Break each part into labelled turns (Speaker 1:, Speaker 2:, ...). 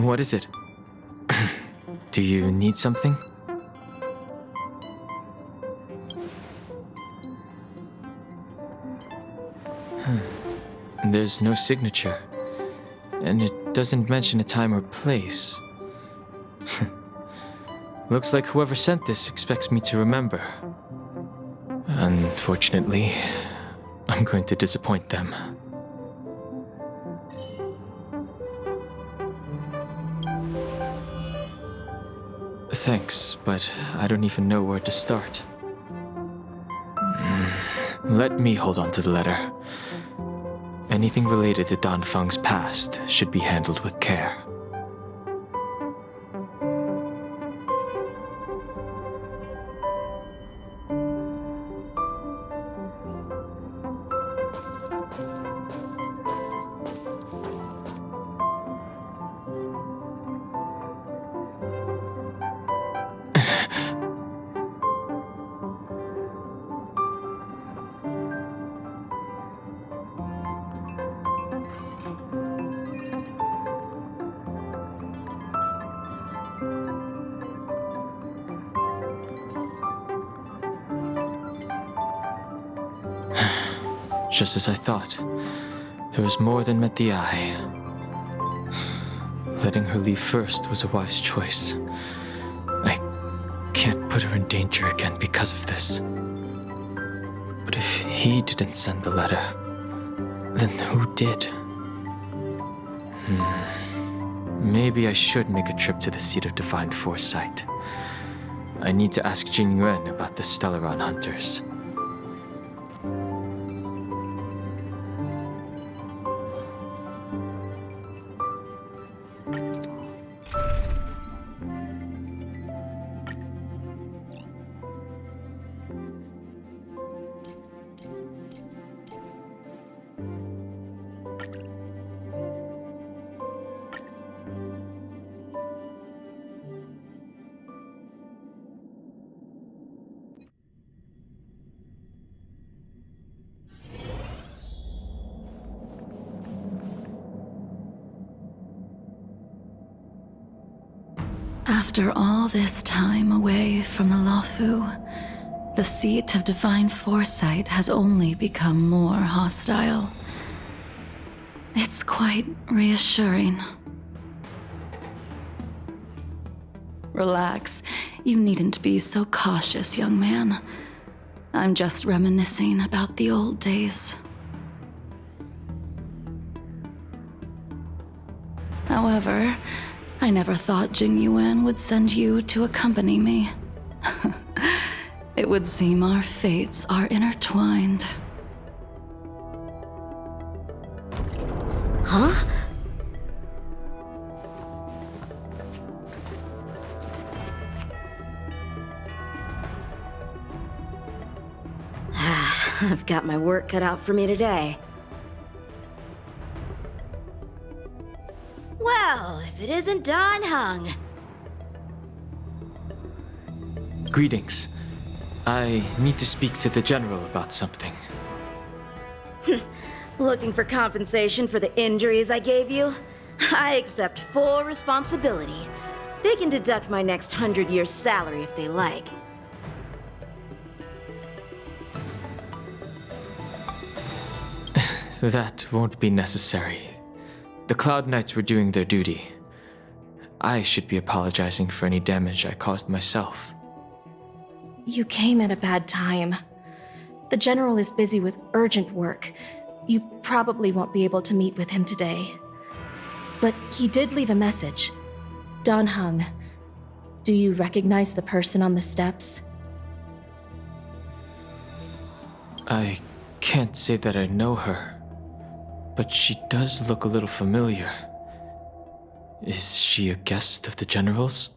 Speaker 1: What is it? Do you need something? There's no signature, and it doesn't mention a time or place. Looks like whoever sent this expects me to remember. Unfortunately, I'm going to disappoint them. Thanks, but I don't even know where to start. Let me hold on to the letter. Anything related to Dan Feng's past should be handled with care. Just as I thought, there was more than met the eye. Letting her leave first was a wise choice. I can't put her in danger again because of this. But if he didn't send the letter, then who did? Maybe I should make a trip to the seat of divine foresight. I need to ask Jing Yuan about the Stellaron hunters.
Speaker 2: After all this time away from the Luofu, the seat of divine foresight has only become more hostile. It's quite reassuring. Relax. You needn't be so cautious, young man. I'm just reminiscing about the old days. However, I never thought Jing Yuan would send you to accompany me. It would seem our fates are intertwined.
Speaker 3: Huh? I've got my work cut out for me today. Well, if it isn't Dan Heng.
Speaker 1: Greetings. I need to speak to the General about something.
Speaker 3: Looking for compensation for the injuries I gave you? I accept full responsibility. They can deduct my next 100 years' salary if they like.
Speaker 1: That won't be necessary. The Cloud Knights were doing their duty. I should be apologizing for any damage I caused myself.
Speaker 4: You came at a bad time. The General is busy with urgent work. You probably won't be able to meet with him today. But he did leave a message. Dan Heng, do you recognize the person on the steps?
Speaker 1: I can't say that I know her, but she does look a little familiar. Is she a guest of the General's?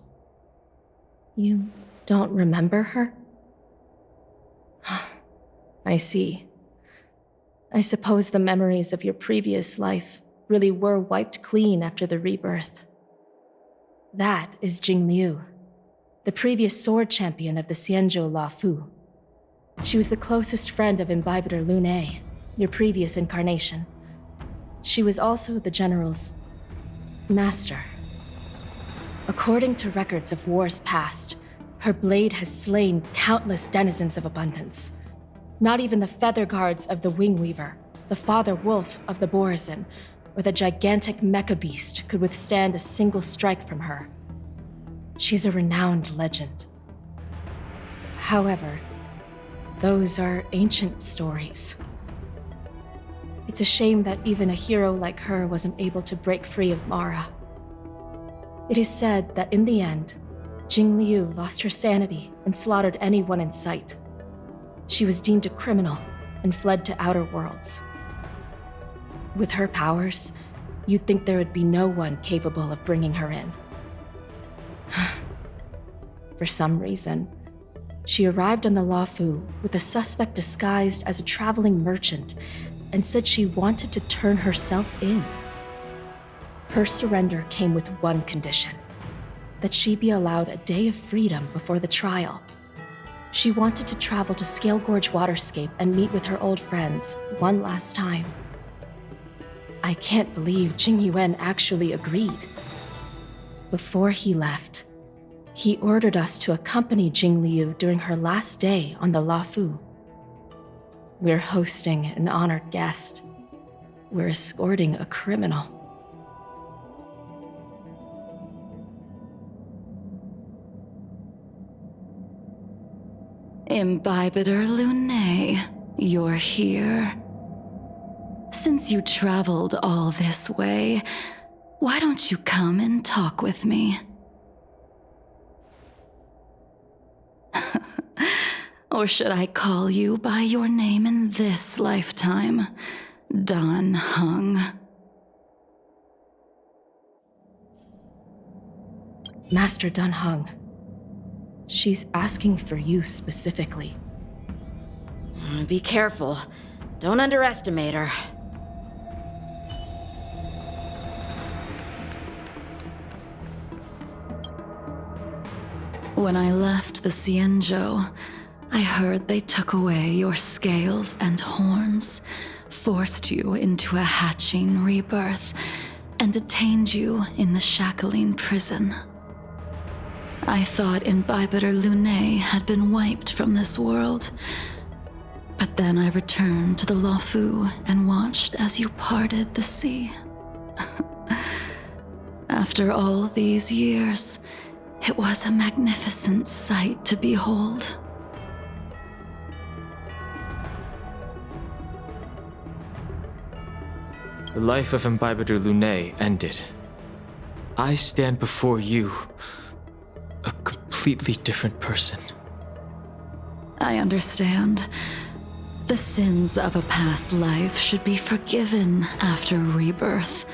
Speaker 4: You don't remember her? I see. I suppose the memories of your previous life really were wiped clean after the rebirth. That is Jing Liu, the previous sword champion of the Xianzhou Luofu. She was the closest friend of Imbibitor Lune, your previous incarnation. She was also the General's master. According to records of wars past, her blade has slain countless denizens of abundance. Not even the feather guards of the Wingweaver, the father wolf of the Borazon, or the gigantic mecha beast could withstand a single strike from her. She's a renowned legend. However, those are ancient stories. It's a shame that even a hero like her wasn't able to break free of Mara. It is said that in the end, Jing Liu lost her sanity and slaughtered anyone in sight. She was deemed a criminal and fled to outer worlds. With her powers, you'd think there would be no one capable of bringing her in. For some reason, she arrived on the Luofu with a suspect disguised as a traveling merchant and said she wanted to turn herself in. Her surrender came with one condition: that she be allowed a day of freedom before the trial. She wanted to travel to Scale Gorge Waterscape and meet with her old friends one last time. I can't believe Jing Yuan actually agreed. Before he left, he ordered us to accompany Jing Liu during her last day on the Luofu. We're hosting an honored guest. We're escorting a criminal.
Speaker 2: Imbibitor Lunae, you're here. Since you traveled all this way, why don't you come and talk with me? Or should I call you by your name in this lifetime, Dan Heng?
Speaker 4: Master Dan Heng, she's asking for you specifically.
Speaker 3: Be careful. Don't underestimate her.
Speaker 2: When I left the Xianzhou, I heard they took away your scales and horns, forced you into a hatching rebirth, and detained you in the Shackling prison. I thought Imbibitor Lunae had been wiped from this world, but then I returned to the Luofu and watched as you parted the sea. After all these years, it was a magnificent sight to behold.
Speaker 1: The life of Imbibitor Lunae ended. I stand before you, a completely different person.
Speaker 2: I understand. The sins of a past life should be forgiven after rebirth.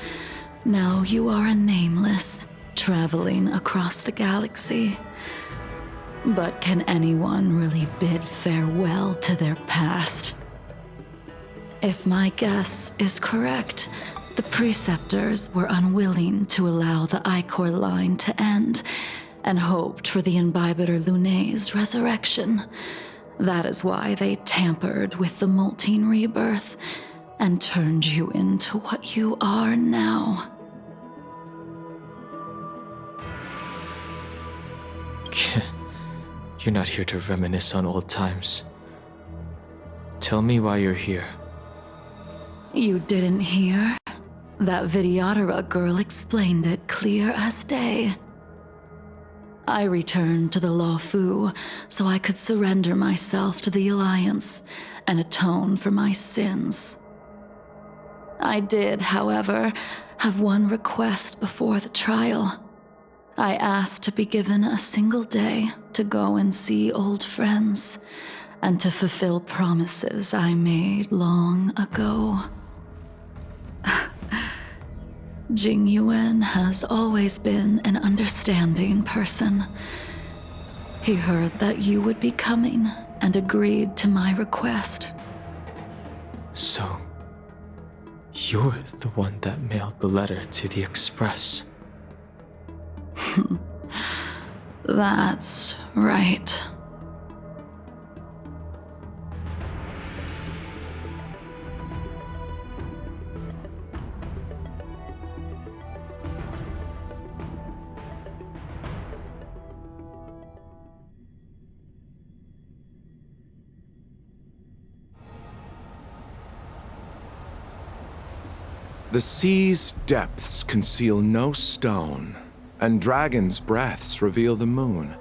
Speaker 2: Now you are a nameless, traveling across the galaxy. But can anyone really bid farewell to their past? If my guess is correct, the Preceptors were unwilling to allow the Ichor line to end, and hoped for the Imbibitor Lunae's resurrection. That is why they tampered with the molting rebirth, and turned you into what you are now.
Speaker 1: You're not here to reminisce on old times. Tell me why you're here.
Speaker 2: You didn't hear? That Vidyadhara girl explained it clear as day. I returned to the Luofu so I could surrender myself to the Alliance and atone for my sins. I did, however, have one request before the trial. I asked to be given a single day to go and see old friends, and to fulfill promises I made long ago. Jing Yuan has always been an understanding person. He heard that you would be coming and agreed to my request.
Speaker 1: So, you're the one that mailed the letter to the Express.
Speaker 2: That's right.
Speaker 5: The sea's depths conceal no stone, and dragons' breaths reveal the moon.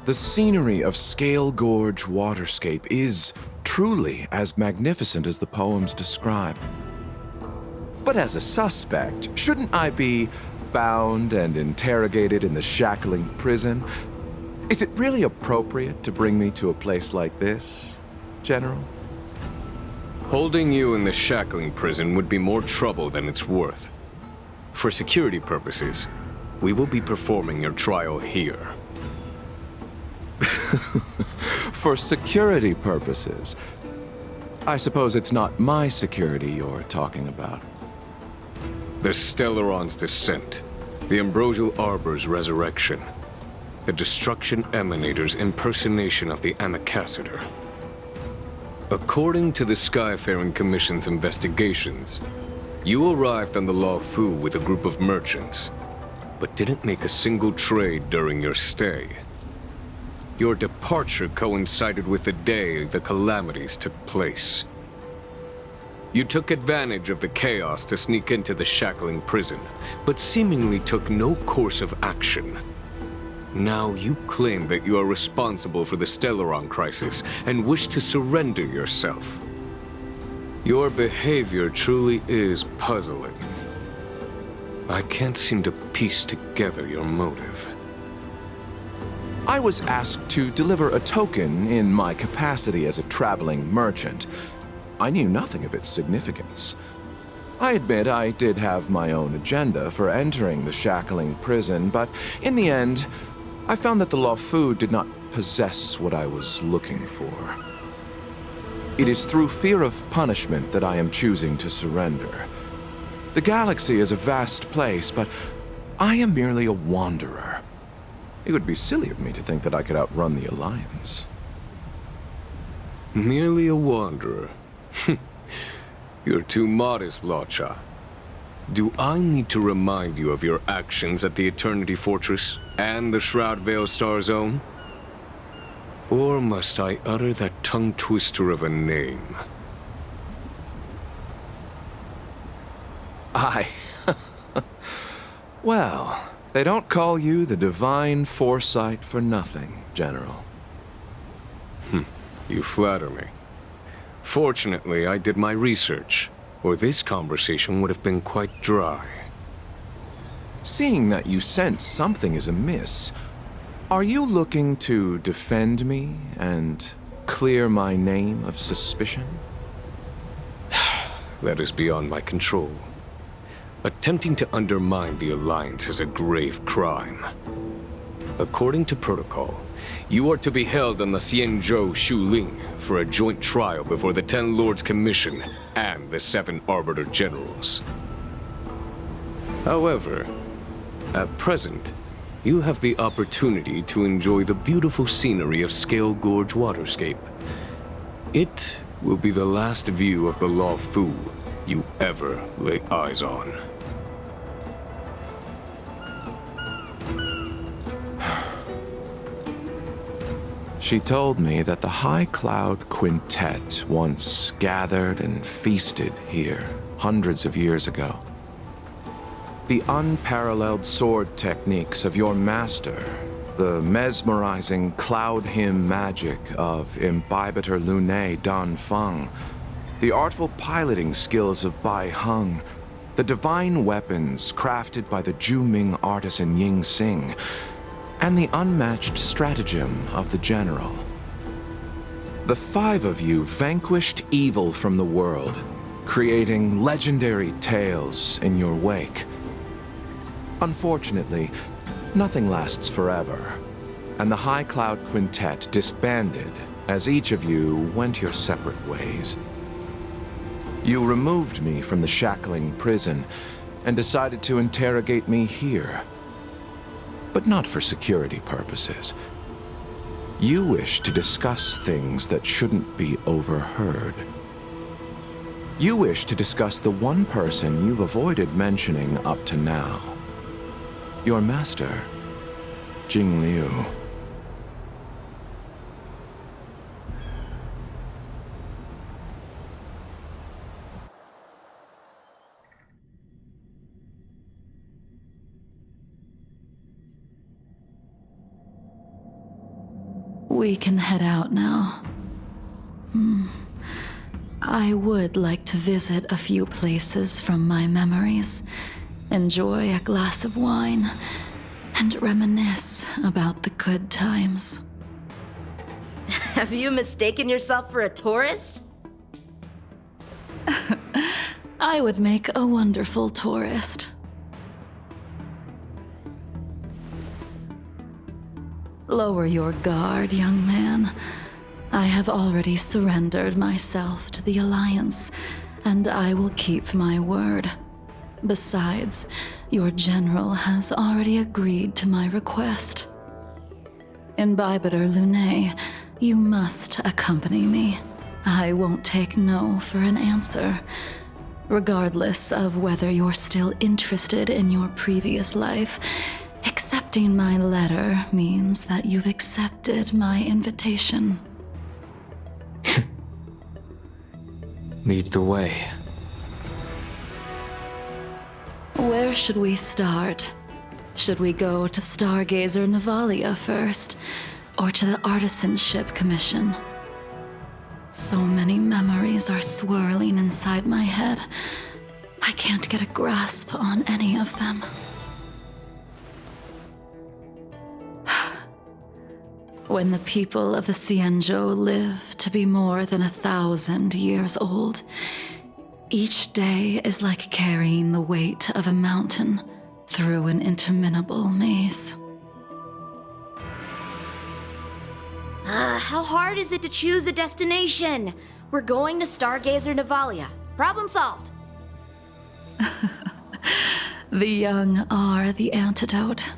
Speaker 5: The scenery of Scale Gorge Waterscape is truly as magnificent as the poems describe. But as a suspect, shouldn't I be bound and interrogated in the shackling prison? Is it really appropriate to bring me to a place like this, General?
Speaker 6: Holding you in the shackling prison would be more trouble than it's worth. For security purposes, we will be performing your trial here.
Speaker 5: For security purposes? I suppose it's not my security you're talking about.
Speaker 6: The Stellaron's descent, the Ambrosial Arbor's resurrection, the Destruction Emanator's impersonation of the Amicassator. According to the Skyfaring Commission's investigations, you arrived on the Law Fu with a group of merchants, but didn't make a single trade during your stay. Your departure coincided with the day the calamities took place. You took advantage of the chaos to sneak into the shackling prison, but seemingly took no course of action. Now you claim that you are responsible for the Stellaron crisis and wish to surrender yourself. Your behavior truly is puzzling. I can't seem to piece together your motive.
Speaker 5: I was asked to deliver a token in my capacity as a traveling merchant. I knew nothing of its significance. I admit I did have my own agenda for entering the shackling prison, but in the end, I found that the Law Fu did not possess what I was looking for. It is through fear of punishment that I am choosing to surrender. The galaxy is a vast place, but I am merely a wanderer. It would be silly of me to think that I could outrun the Alliance.
Speaker 6: Merely a wanderer? You're too modest, Locha. Do I need to remind you of your actions at the Eternity Fortress and the Shroud Veil Star Zone? Or must I utter that tongue-twister of a name?
Speaker 5: Well, they don't call you the Divine Foresight for nothing, General.
Speaker 6: You flatter me. Fortunately, I did my research, or this conversation would have been quite dry.
Speaker 5: Seeing that you sense something is amiss, are you looking to defend me and clear my name of suspicion?
Speaker 6: That is beyond my control. Attempting to undermine the Alliance is a grave crime. According to protocol, you are to be held on the Xianzhou Shuling for a joint trial before the Ten Lords Commission and the 7 Arbiter Generals. However, at present, you have the opportunity to enjoy the beautiful scenery of Scale Gorge Waterscape. It will be the last view of the Law Fu you ever lay eyes on.
Speaker 5: She told me that the High Cloud Quintet once gathered and feasted here hundreds of years ago. The unparalleled sword techniques of your master, the mesmerizing cloud hymn magic of Imbibitor Lunae Dan Feng, the artful piloting skills of Bai Heng, the divine weapons crafted by the Juming artisan Ying Xing, and the unmatched stratagem of the General. The 5 of you vanquished evil from the world, creating legendary tales in your wake. Unfortunately, nothing lasts forever, and the High Cloud Quintet disbanded as each of you went your separate ways. You removed me from the shackling prison and decided to interrogate me here. But not for security purposes. You wish to discuss things that shouldn't be overheard. You wish to discuss the one person you've avoided mentioning up to now. Your master, Jing Liu.
Speaker 2: We can head out now. I would like to visit a few places from my memories, enjoy a glass of wine, and reminisce about the good times.
Speaker 3: Have you mistaken yourself for a tourist?
Speaker 2: I would make a wonderful tourist. Lower your guard, young man. I have already surrendered myself to the Alliance, and I will keep my word. Besides, your general has already agreed to my request. Imbibitor Lunae, you must accompany me. I won't take no for an answer. Regardless of whether you're still interested in your previous life, accepting my letter means that you've accepted my invitation.
Speaker 1: Lead the way.
Speaker 2: Where should we start? Should we go to Stargazer Navalia first, or to the Artisanship Commission? So many memories are swirling inside my head. I can't get a grasp on any of them. When the people of the Cienjo live to be more than 1,000 years old, each day is like carrying the weight of a mountain through an interminable maze.
Speaker 3: How hard is it to choose a destination? We're going to Stargazer Navalia. Problem solved.
Speaker 2: The young are the antidote.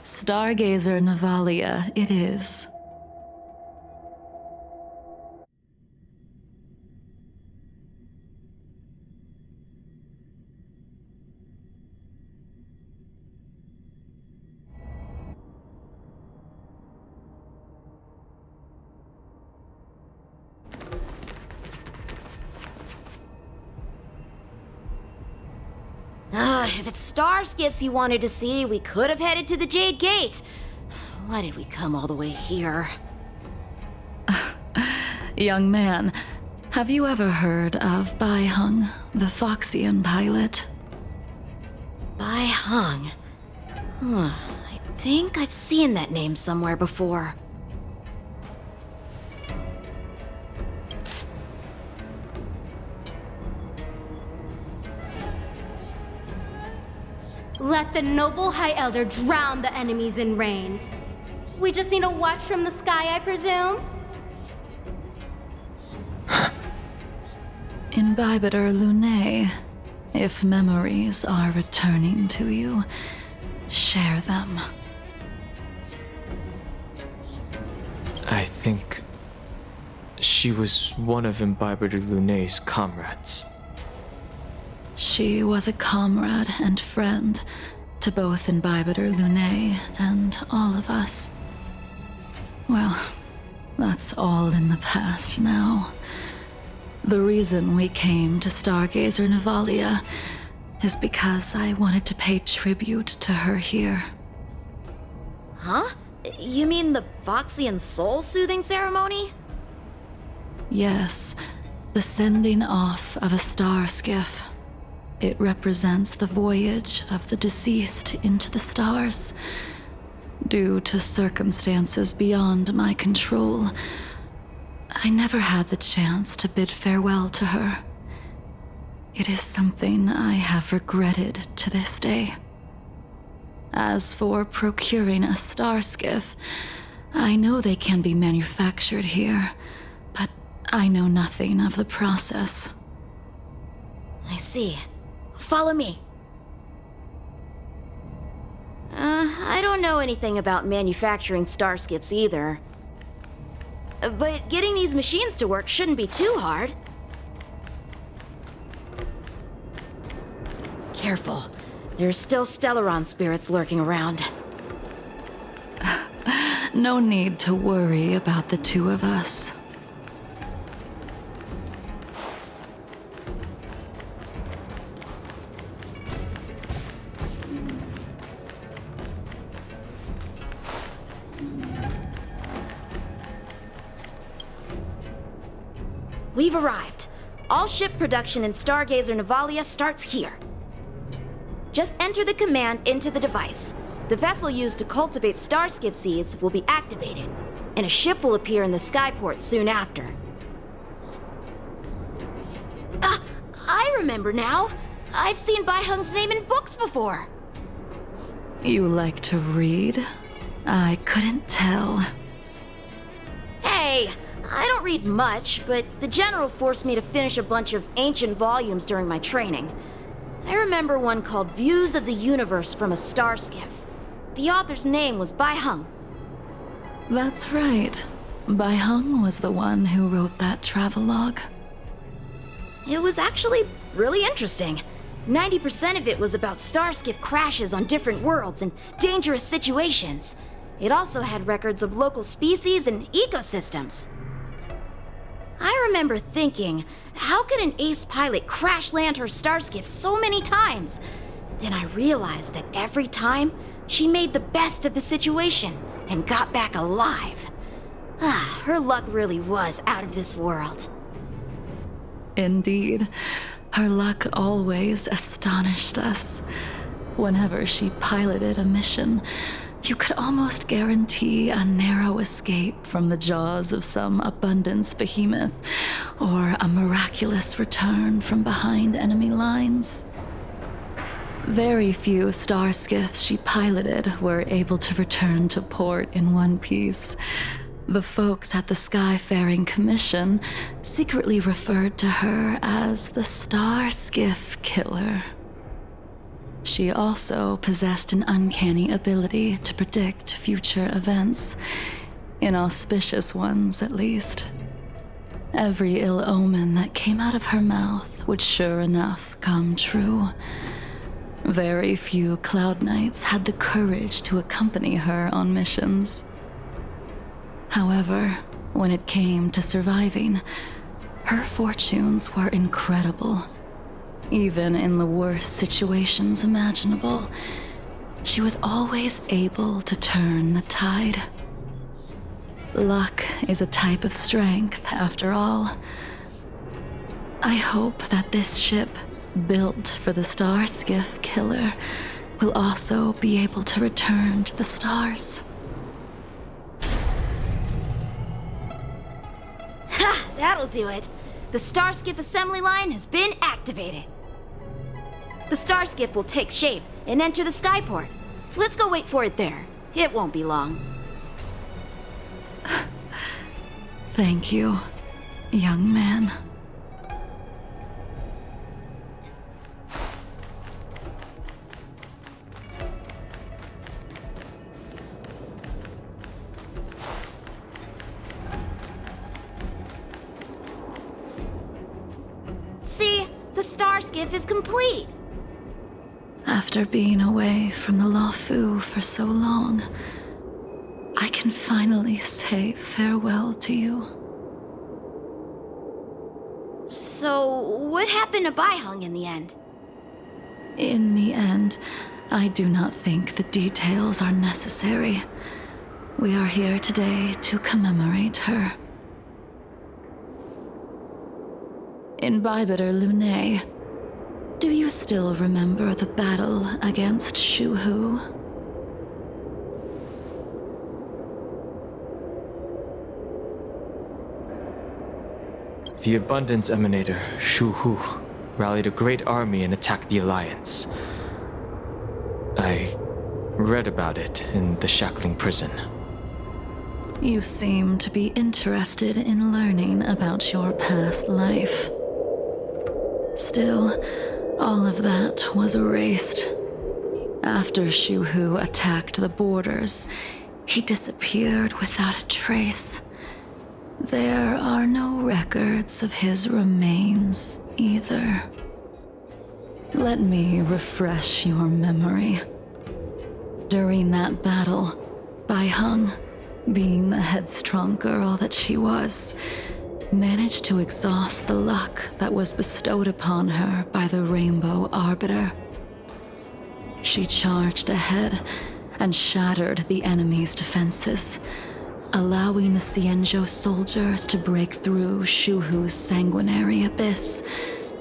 Speaker 2: Stargazer Navalia it is.
Speaker 3: If it's star skiffs you wanted to see, we could have headed to the Jade Gate. Why did we come all the way here?
Speaker 2: Young man, have you ever heard of Bai Hung, the Foxian pilot?
Speaker 3: Bai Hung. I think I've seen that name somewhere before.
Speaker 7: Let the noble High Elder drown the enemies in rain. We just need a watch from the sky, I presume?
Speaker 2: Imbibitor Lunae, if memories are returning to you, share them.
Speaker 1: I think she was one of Imbibitor Lunae's comrades.
Speaker 2: She was a comrade and friend to both Imbibitor Lunae and all of us. Well, that's all in the past now. The reason we came to Stargazer Navalia is because I wanted to pay tribute to her here.
Speaker 3: Huh? You mean the Foxian soul-soothing ceremony?
Speaker 2: Yes, the sending off of a star skiff. It represents the voyage of the deceased into the stars. Due to circumstances beyond my control, I never had the chance to bid farewell to her. It is something I have regretted to this day. As for procuring a star skiff, I know they can be manufactured here, but I know nothing of the process.
Speaker 3: I see. Follow me. I don't know anything about manufacturing star skiffs either. But getting these machines to work shouldn't be too hard. Careful. There's still Stellaron spirits lurking around.
Speaker 2: No need to worry about the two of us.
Speaker 3: we've arrived. All ship production in Stargazer Navalia starts here. Just enter the command into the device. The vessel used to cultivate starskiff seeds will be activated, and a ship will appear in the skyport soon after. I remember now. I've seen Bai Hung's name in books before.
Speaker 2: You like to read? I couldn't tell.
Speaker 3: Hey, I don't read much, but the General forced me to finish a bunch of ancient volumes during my training. I remember one called Views of the Universe from a Starskiff. The author's name was Bai Hung.
Speaker 2: That's right. Bai Hung was the one who wrote that travelogue.
Speaker 3: It was actually really interesting. 90% of it was about starskiff crashes on different worlds and dangerous situations. It also had records of local species and ecosystems. I remember thinking, how could an ace pilot crash land her starskiff so many times? Then I realized that every time, she made the best of the situation and got back alive. Her luck really was out of this world.
Speaker 2: Indeed. Her luck always astonished us. Whenever she piloted a mission, you could almost guarantee a narrow escape from the jaws of some abundance behemoth, or a miraculous return from behind enemy lines. Very few starskiffs she piloted were able to return to port in one piece. The folks at the Skyfaring Commission secretly referred to her as the Starskiff Killer. She also possessed an uncanny ability to predict future events, inauspicious ones at least. Every ill omen that came out of her mouth would sure enough come true. Very few Cloud Knights had the courage to accompany her on missions. However, when it came to surviving, her fortunes were incredible. Even in the worst situations imaginable, she was always able to turn the tide. Luck is a type of strength, after all. I hope that this ship, built for the Starskiff Killer, will also be able to return to the stars.
Speaker 3: That'll do it. The Starskiff assembly line has been activated. The Starskiff will take shape and enter the skyport. Let's go wait for it there. It won't be long.
Speaker 2: Thank you, young man.
Speaker 3: See, the Starskiff is complete.
Speaker 2: After being away from the Lawfu for so long, I can finally say farewell to you.
Speaker 3: So, what happened to Bai Hung in the end?
Speaker 2: In the end, I do not think the details are necessary. We are here today to commemorate her. In Bibiter Lunae, do you still remember the battle against Shuhu?
Speaker 1: The Abundance Emanator, Shuhu, rallied a great army and attacked the Alliance. I read about it in the Shackling prison.
Speaker 2: You seem to be interested in learning about your past life. Still, all of that was erased. After Shuhu attacked the borders, he disappeared without a trace. There are no records of his remains either. Let me refresh your memory. During that battle, Bai Hung, being the headstrong girl that she was, managed to exhaust the luck that was bestowed upon her by the Rainbow Arbiter. She charged ahead and shattered the enemy's defenses, allowing the Xianzhou soldiers to break through Shuhu's sanguinary abyss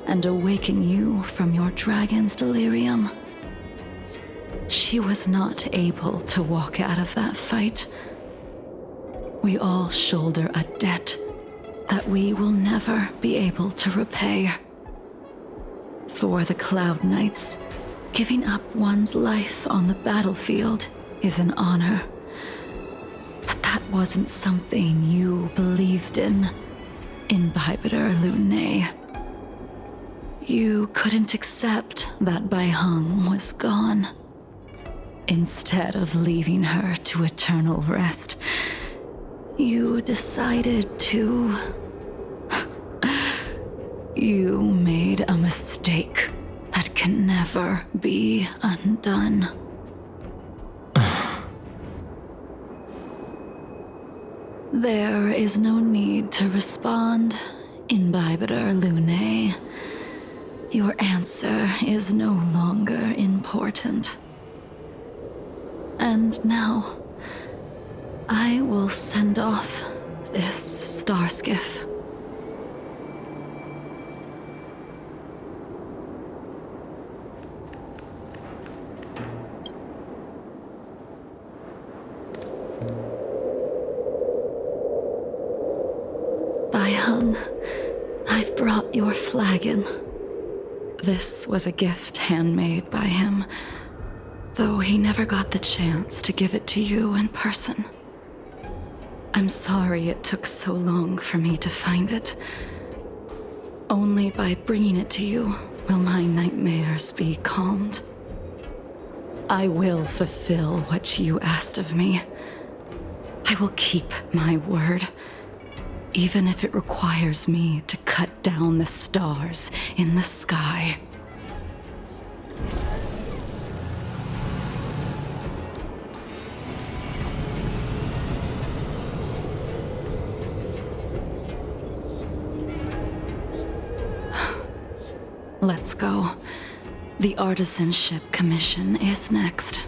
Speaker 2: and awaken you from your dragon's delirium. She was not able to walk out of that fight. We all shoulder a debt that we will never be able to repay. For the Cloud Knights, giving up one's life on the battlefield is an honor. But that wasn't something you believed in, Imbibitor Lunay. You couldn't accept that Bai Heng was gone. Instead of leaving her to eternal rest, you decided to... You made a mistake that can never be undone. There is no need to respond, Imbibitor Lunay. Your answer is no longer important. And now, I will send off this starskiff. Bai Heng, I've brought your flagon. This was a gift handmade by him, though he never got the chance to give it to you in person. I'm sorry it took so long for me to find it. Only by bringing it to you will my nightmares be calmed. I will fulfill what you asked of me. I will keep my word, even if it requires me to cut down the stars in the sky. Let's go. The Artisanship Commission is next.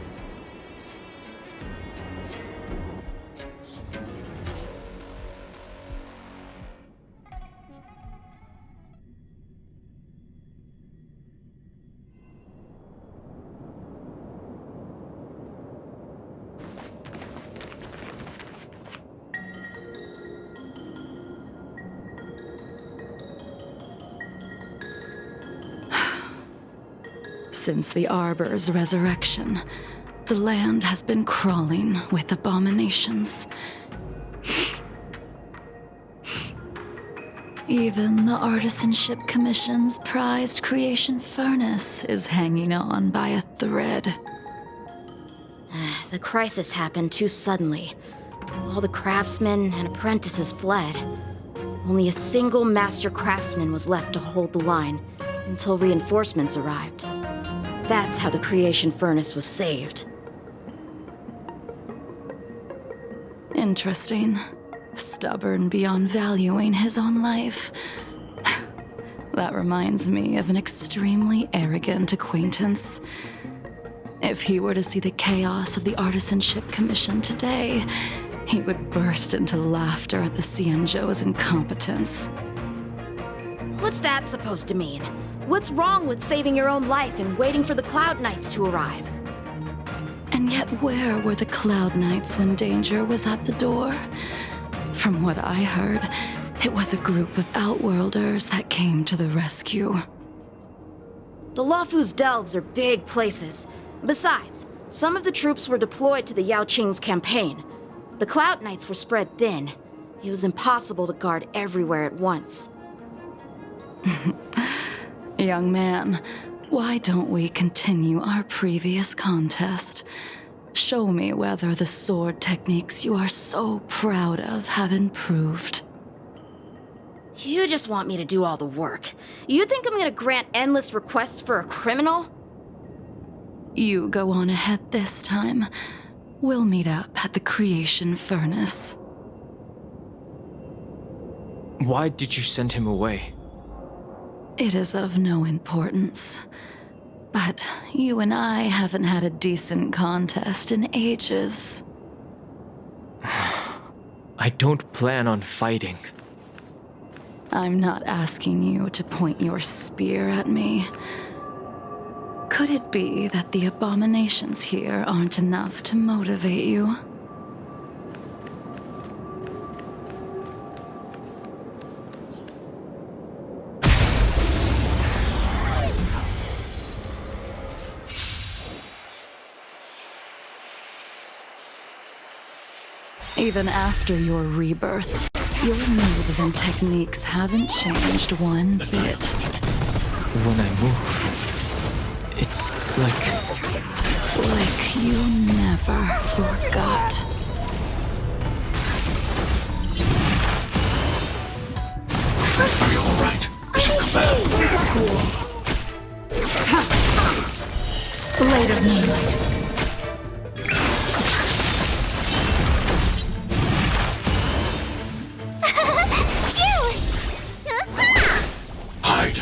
Speaker 2: Since the Arbor's resurrection, the land has been crawling with abominations. Even the Artisanship Commission's prized creation furnace is hanging on by a thread.
Speaker 3: The crisis happened too suddenly. All the craftsmen and apprentices fled. Only a single master craftsman was left to hold the line until reinforcements arrived. That's how the creation furnace was saved.
Speaker 2: Interesting. Stubborn beyond valuing his own life. That reminds me of an extremely arrogant acquaintance. If he were to see the chaos of the Artisanship Commission today, he would burst into laughter at the Xianzhou's incompetence.
Speaker 3: What's that supposed to mean? What's wrong with saving your own life and waiting for the Cloud Knights to arrive?
Speaker 2: And yet where were the Cloud Knights when danger was at the door? From what I heard, it was a group of Outworlders that came to the rescue.
Speaker 3: The Luofu's delves are big places. Besides, some of the troops were deployed to the Yao Qing's campaign. The Cloud Knights were spread thin. It was impossible to guard everywhere at once.
Speaker 2: Young man, why don't we continue our previous contest? Show me whether the sword techniques you are so proud of have improved.
Speaker 3: You just want me to do all the work. You think I'm gonna grant endless requests for a criminal?
Speaker 2: You go on ahead this time. We'll meet up at the creation furnace.
Speaker 1: Why did you send him away?
Speaker 2: It is of no importance. But you and I haven't had a decent contest in ages.
Speaker 1: I don't plan on fighting.
Speaker 2: I'm not asking you to point your spear at me. Could it be that the abominations here aren't enough to motivate you? Even after your rebirth, your moves and techniques haven't changed one bit.
Speaker 1: When I move, it's
Speaker 2: Like you never forgot.
Speaker 8: Are you alright? I should come back.
Speaker 2: Blade of Moonlight.
Speaker 8: Hide.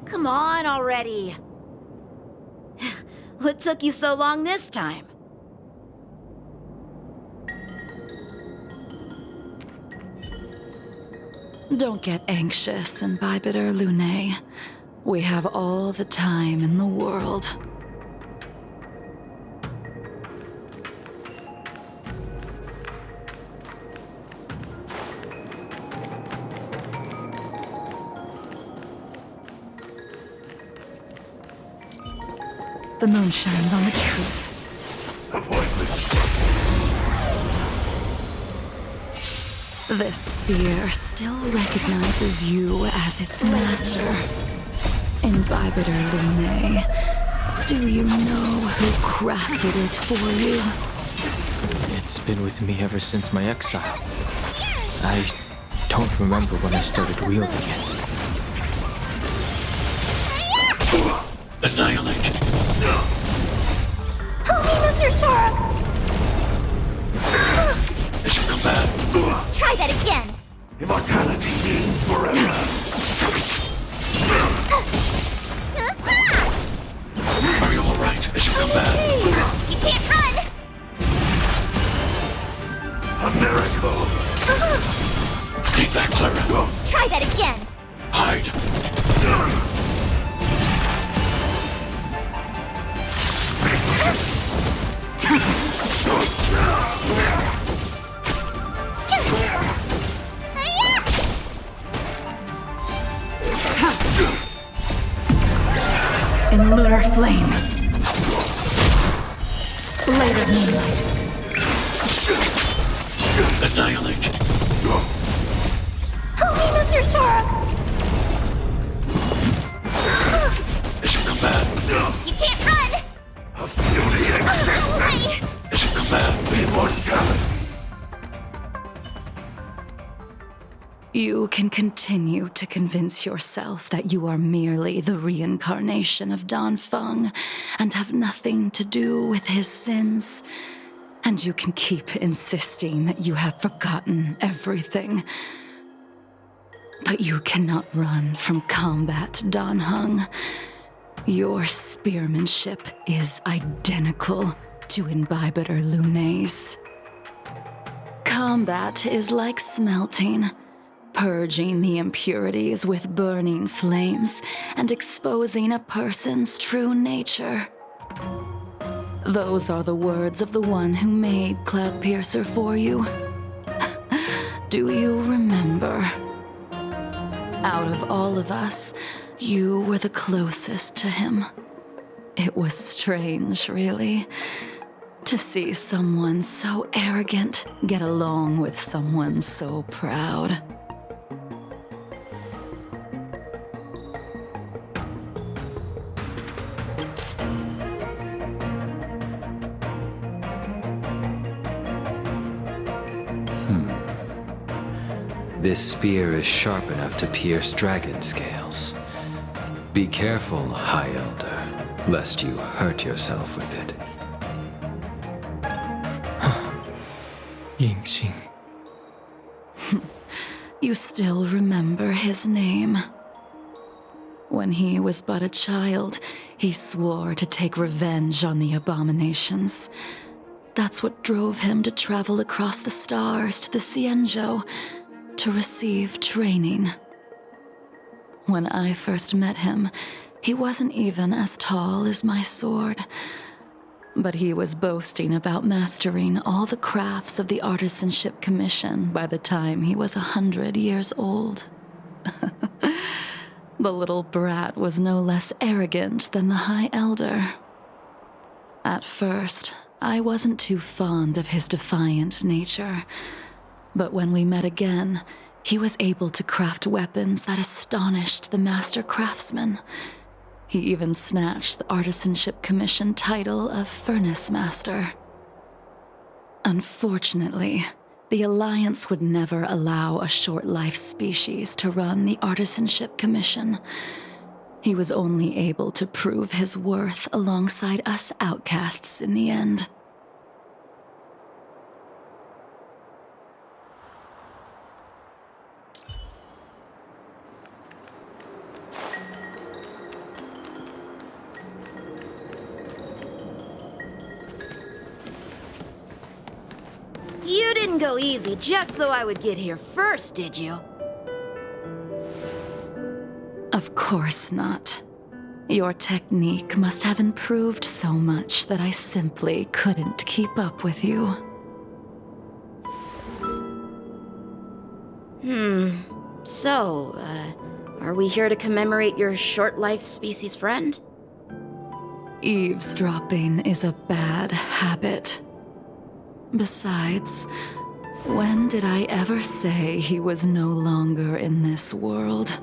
Speaker 3: Come on already. What took you so long this time?
Speaker 2: Don't get anxious, Imbibitor Lunae. We have all the time in the world. The moon shines on the truth. This spear still recognizes you as its master. Imbibitor Lunae, do you know who crafted it for you?
Speaker 1: It's been with me ever since my exile. I don't remember when I started wielding it.
Speaker 8: Annihilate. I should come back.
Speaker 7: Try that again.
Speaker 8: Immortality means forever. Are you alright? I should come back.
Speaker 7: You can't run.
Speaker 8: A miracle. Stay back, Clara.
Speaker 7: Try that again.
Speaker 8: Hide.
Speaker 2: In lunar flame. Blade of Moonlight.
Speaker 8: Annihilate.
Speaker 7: Holy Mr. Sora!
Speaker 8: I should come back.
Speaker 7: You can't run. Go away.
Speaker 8: I should come back. Immortality.
Speaker 2: You can continue to convince yourself that you are merely the reincarnation of Dan Feng and have nothing to do with his sins. And you can keep insisting that you have forgotten everything. But you cannot run from combat, Dan Heng. Your spearmanship is identical to Imbibitor Lunae's. Combat is like smelting, purging the impurities with burning flames and exposing a person's true nature. Those are the words of the one who made Cloudpiercer for you. Do you remember? Out of all of us, you were the closest to him. It was strange, really, to see someone so arrogant get along with someone so proud.
Speaker 9: This spear is sharp enough to pierce dragon scales. Be careful, High Elder, lest you hurt yourself with it.
Speaker 1: Yingxing.
Speaker 2: You still remember his name. When he was but a child, he swore to take revenge on the abominations. That's what drove him to travel across the stars to the Cienjo to receive training. When I first met him, he wasn't even as tall as my sword, but he was boasting about mastering all the crafts of the Artisanship Commission by the time he was 100 years old. The little brat was no less arrogant than the High Elder. At first, I wasn't too fond of his defiant nature, but when we met again, he was able to craft weapons that astonished the master craftsman. He even snatched the Artisanship Commission title of Furnace Master. Unfortunately, the Alliance would never allow a short-life species to run the Artisanship Commission. He was only able to prove his worth alongside us outcasts in the end.
Speaker 3: You didn't go easy just so I would get here first, did you?
Speaker 2: Of course not. Your technique must have improved so much that I simply couldn't keep up with you.
Speaker 3: So, are we here to commemorate your short-life species friend?
Speaker 2: Eavesdropping is a bad habit. Besides, when did I ever say he was no longer in this world?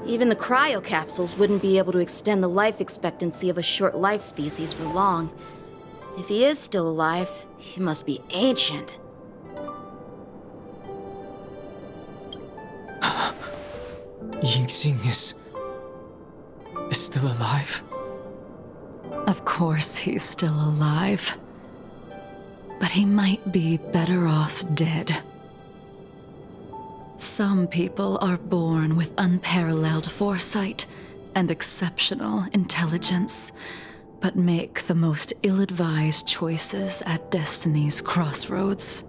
Speaker 3: Even the cryocapsules wouldn't be able to extend the life expectancy of a short-life species for long. If he is still alive, he must be ancient.
Speaker 1: Yingxing is still alive?
Speaker 2: Of course he's still alive. But he might be better off dead. Some people are born with unparalleled foresight and exceptional intelligence, but make the most ill-advised choices at destiny's crossroads.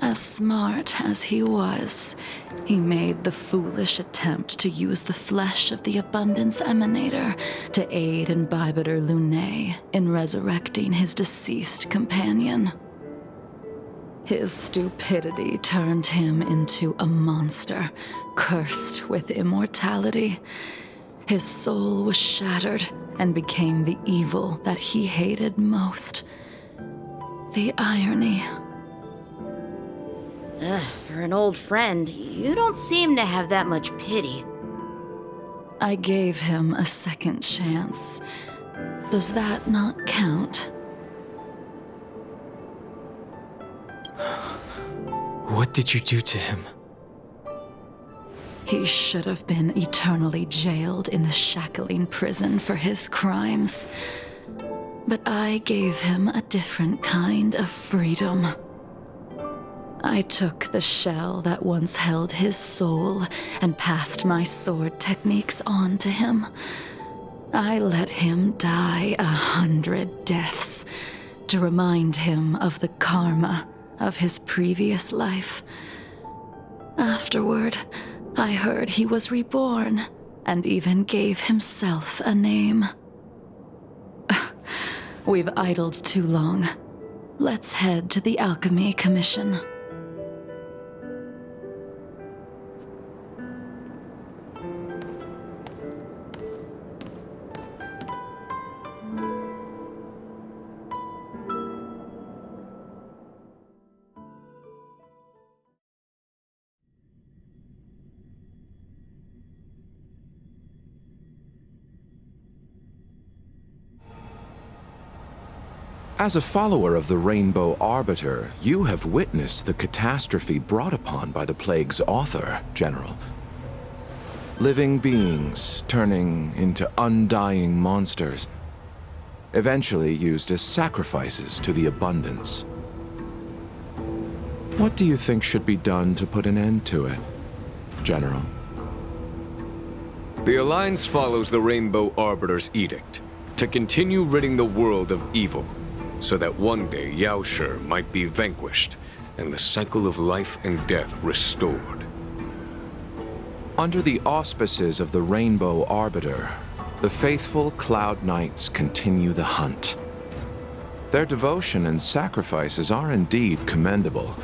Speaker 2: As smart as he was, he made the foolish attempt to use the flesh of the Abundance Emanator to aid in Bibiter Lunae in resurrecting his deceased companion. His stupidity turned him into a monster, cursed with immortality. His soul was shattered and became the evil that he hated most. The irony.
Speaker 3: For an old friend, you don't seem to have that much pity.
Speaker 2: I gave him a second chance. Does that not count?
Speaker 1: What did you do to him?
Speaker 2: He should have been eternally jailed in the shackling prison for his crimes. But I gave him a different kind of freedom. I took the shell that once held his soul and passed my sword techniques on to him. I let him die 100 deaths to remind him of the karma of his previous life. Afterward, I heard he was reborn and even gave himself a name. We've idled too long. Let's head to the Alchemy Commission.
Speaker 5: As a follower of the Rainbow Arbiter, you have witnessed the catastrophe brought upon by the plague's author, General. Living beings turning into undying monsters, eventually used as sacrifices to the Abundance. What do you think should be done to put an end to it, General?
Speaker 6: The Alliance follows the Rainbow Arbiter's edict to continue ridding the world of evil, so that one day Yaoshi might be vanquished and the cycle of life and death restored.
Speaker 5: Under the auspices of the Rainbow Arbiter, the faithful Cloud Knights continue the hunt. Their devotion and sacrifices are indeed commendable,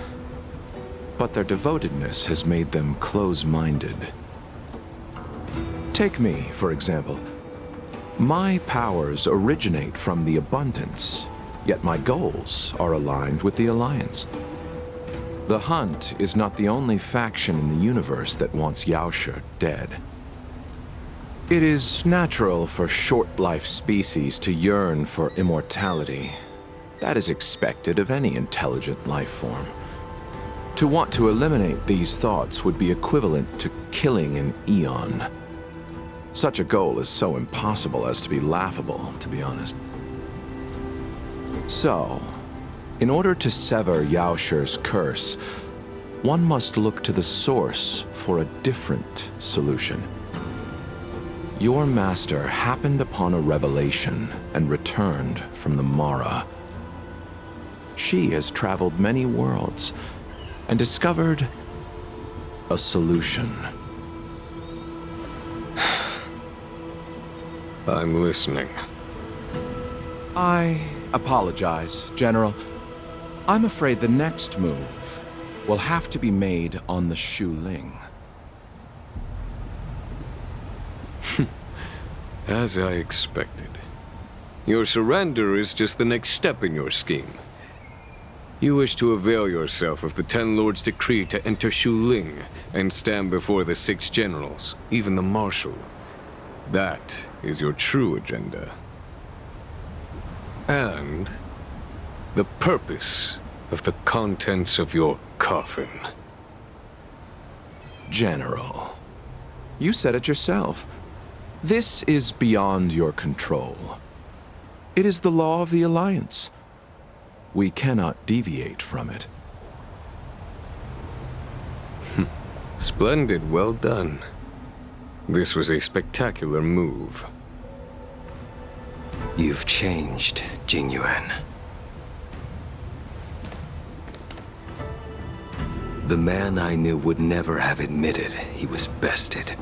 Speaker 5: but their devotedness has made them close-minded. Take me, for example. My powers originate from the Abundance, yet my goals are aligned with the Alliance. The Hunt is not the only faction in the universe that wants Yaoshi dead. It is natural for short-life species to yearn for immortality. That is expected of any intelligent life form. To want to eliminate these thoughts would be equivalent to killing an eon. Such a goal is so impossible as to be laughable, to be honest. So, in order to sever Yaoshi's curse, one must look to the source for a different solution. Your master happened upon a revelation and returned from the Mara. She has traveled many worlds and discovered a solution.
Speaker 6: I'm listening.
Speaker 5: I apologize, General. I'm afraid the next move will have to be made on the Shu Ling.
Speaker 6: As I expected. Your surrender is just the next step in your scheme. You wish to avail yourself of the Ten Lords' decree to enter Shu Ling and stand before the 6 generals, even the Marshal. That is your true agenda. And the purpose of the contents of your coffin.
Speaker 5: General, you said it yourself. This is beyond your control. It is the law of the Alliance. We cannot deviate from it.
Speaker 6: Splendid, well done. This was a spectacular move.
Speaker 9: You've changed, Jingyuan. The man I knew would never have admitted he was bested.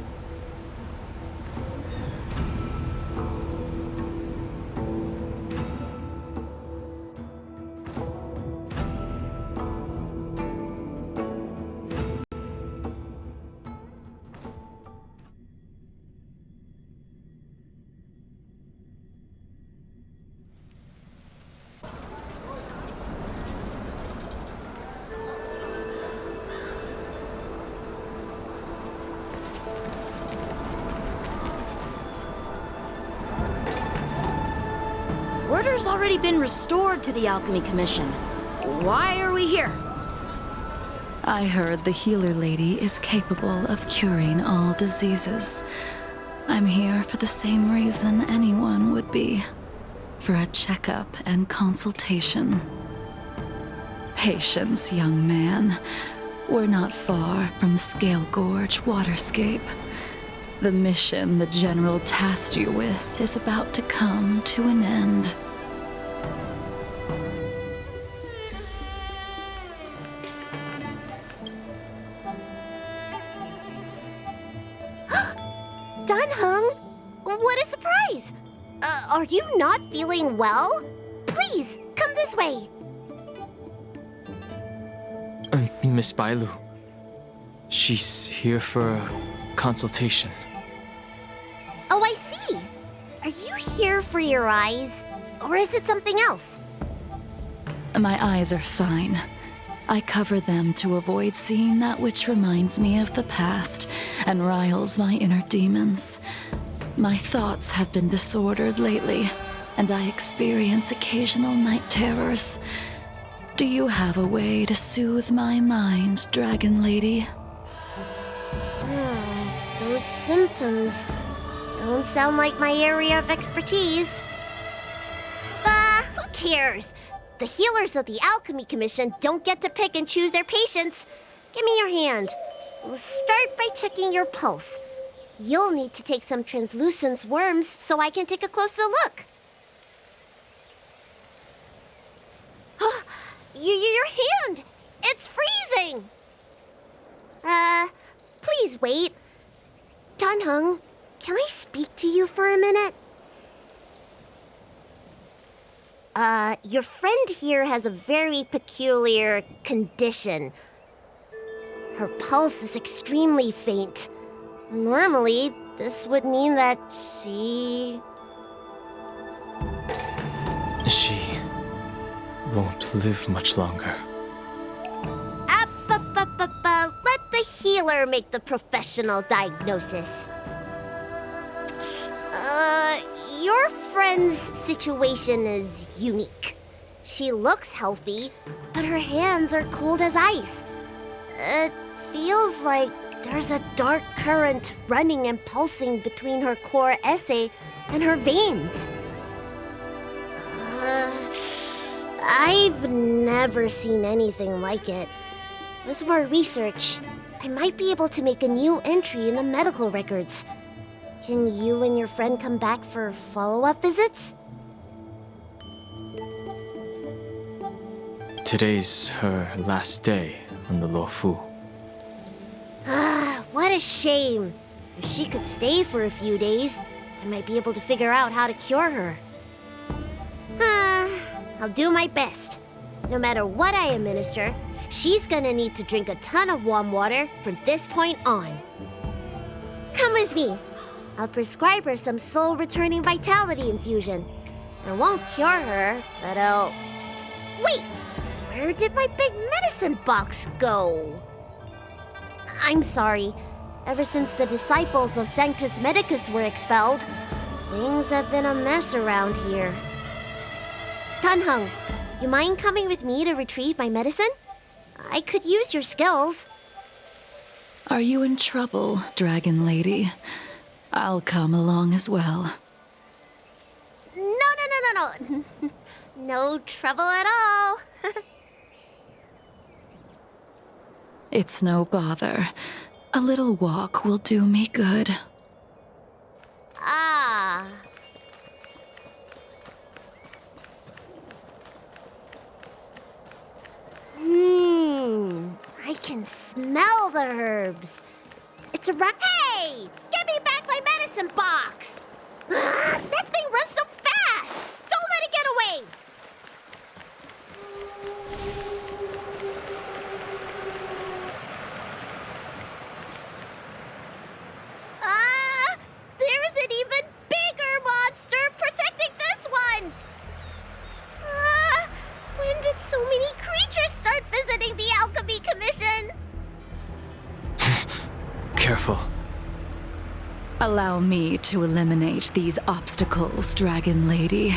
Speaker 3: Order's already been restored to the Alchemy Commission. Why are we here?
Speaker 2: I heard the healer lady is capable of curing all diseases. I'm here for the same reason anyone would be. For a checkup and consultation. Patience, young man. We're not far from Scale Gorge Waterscape. The mission the General tasked you with is about to come to an end.
Speaker 10: Dunhung? What a surprise! Are you not feeling well? Please, come this way.
Speaker 1: Miss Bailu. She's here for a consultation.
Speaker 10: Oh, I see. Are you here for your eyes? Or is it something else?
Speaker 2: My eyes are fine. I cover them to avoid seeing that which reminds me of the past and riles my inner demons. My thoughts have been disordered lately, and I experience occasional night terrors. Do you have a way to soothe my mind, Dragon Lady?
Speaker 10: Those symptoms don't sound like my area of expertise. Who cares? The healers of the Alchemy Commission don't get to pick and choose their patients. Give me your hand. We'll start by checking your pulse. You'll need to take some translucent worms so I can take a closer look. Your hand! It's freezing! Please wait. Dunhung, can I speak to you for a minute? Your friend here has a very peculiar condition. Her pulse is extremely faint. Normally, this would mean that she
Speaker 1: won't live much longer.
Speaker 10: Let the healer make the professional diagnosis. Your friend's situation is unique. She looks healthy, but her hands are cold as ice. It feels like there's a dark current running and pulsing between her core esse and her veins. I've never seen anything like it. With more research, I might be able to make a new entry in the medical records. Can you and your friend come back for follow-up visits?
Speaker 1: Today's her last day on the Luofu.
Speaker 10: What a shame. If she could stay for a few days, I might be able to figure out how to cure her. I'll do my best. No matter what I administer, she's gonna need to drink a ton of warm water from this point on. Come with me. I'll prescribe her some soul-returning vitality infusion. I won't cure her, but I'll... Wait! Where did my big medicine box go? I'm sorry. Ever since the disciples of Sanctus Medicus were expelled, things have been a mess around here. Dunhung, you mind coming with me to retrieve my medicine? I could use your skills.
Speaker 2: Are you in trouble, Dragon Lady? I'll come along as well.
Speaker 10: No. No trouble at all.
Speaker 2: It's no bother. A little walk will do me good.
Speaker 10: Ah. I can smell the herbs. It's a Hey! Give me back my medicine box! That thing runs so fast! Don't let it get away! There is an even bigger monster protecting this one! When did so many creatures start visiting the Alchemy Commission?
Speaker 1: Careful.
Speaker 2: Allow me to eliminate these obstacles, Dragon Lady.